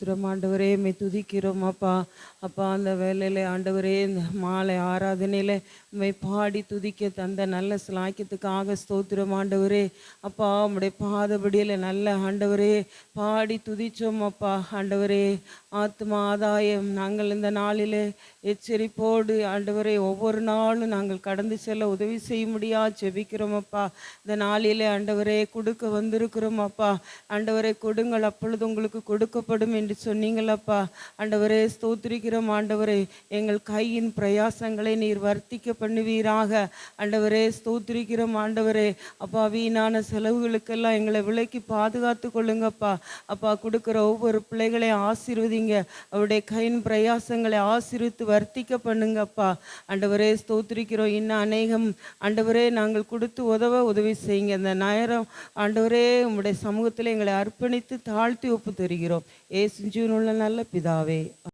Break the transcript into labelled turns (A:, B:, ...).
A: ஸ்தோத்திரம் ஆண்டவரே, மை துதிக்கிறோம் அப்பா. அப்பா, அந்த வேலையில் ஆண்டவரே, இந்த மாலை ஆராதனையில் உம்மை பாடி துதிக்க தந்த நல்ல சிலாக்கியத்துக்காக ஸ்தோத்திரம் ஆண்டவரே. அப்பா, உம்முடைய பாதபடியில் நல்ல ஆண்டவரே பாடி துதிச்சோம் அப்பா. ஆண்டவரே, ஆத்மா ஆதாயம் நாங்கள் இந்த நாளில் எச்சரிப்போடு ஆண்டவரே ஒவ்வொரு நாளும் நாங்கள் கடந்து செல்ல உதவி செய்ய முடியாது ஜெபிக்கிறோம் அப்பா. இந்த நாளிலே ஆண்டவரே கொடுக்க வந்திருக்கிறோம் அப்பா. ஆண்டவரே கொடுங்கள், அப்பொழுது உங்களுக்கு கொடுக்கப்படும் என்று சொன்னீங்களப்பா. ஆண்டவரே ஸ்தோத்திரிக்கிறோம் ஆண்டவரே. எங்கள் கையின் பிரயாசங்களை நீர் வர்த்திக்க பண்ணுவீராக. ஆண்டவரே ஸ்தோத்திரிக்கிறோம் ஆண்டவரே. அப்பா, வீணான செலவுகளுக்கெல்லாம் எங்களை விலைக்கு பாதுகாத்து கொள்ளுங்கப்பா. அப்பா, கொடுக்குற ஒவ்வொரு பிள்ளைகளையும் ஆசீர்வதிங்க. அவருடைய கையின் பிரயாசங்களை ஆசீர்வித்து வர்த்திக்க பண்ணுங்கப்பா. ஆண்டவரே ஸ்தோத்திரிக்கிறோம். இன்னும் அநேகம் ஆண்டவரே நாங்கள் கொடுத்து உதவி செய்யுங்க. இந்த நேரம் ஆண்டவரே உம்முடைய சமூகத்தில் எங்களை அர்ப்பணித்து தாழ்த்தி ஒப்பு தருகிறோம். ஏசுவின் ஜீவனுள்ள நல்ல பிதாவே.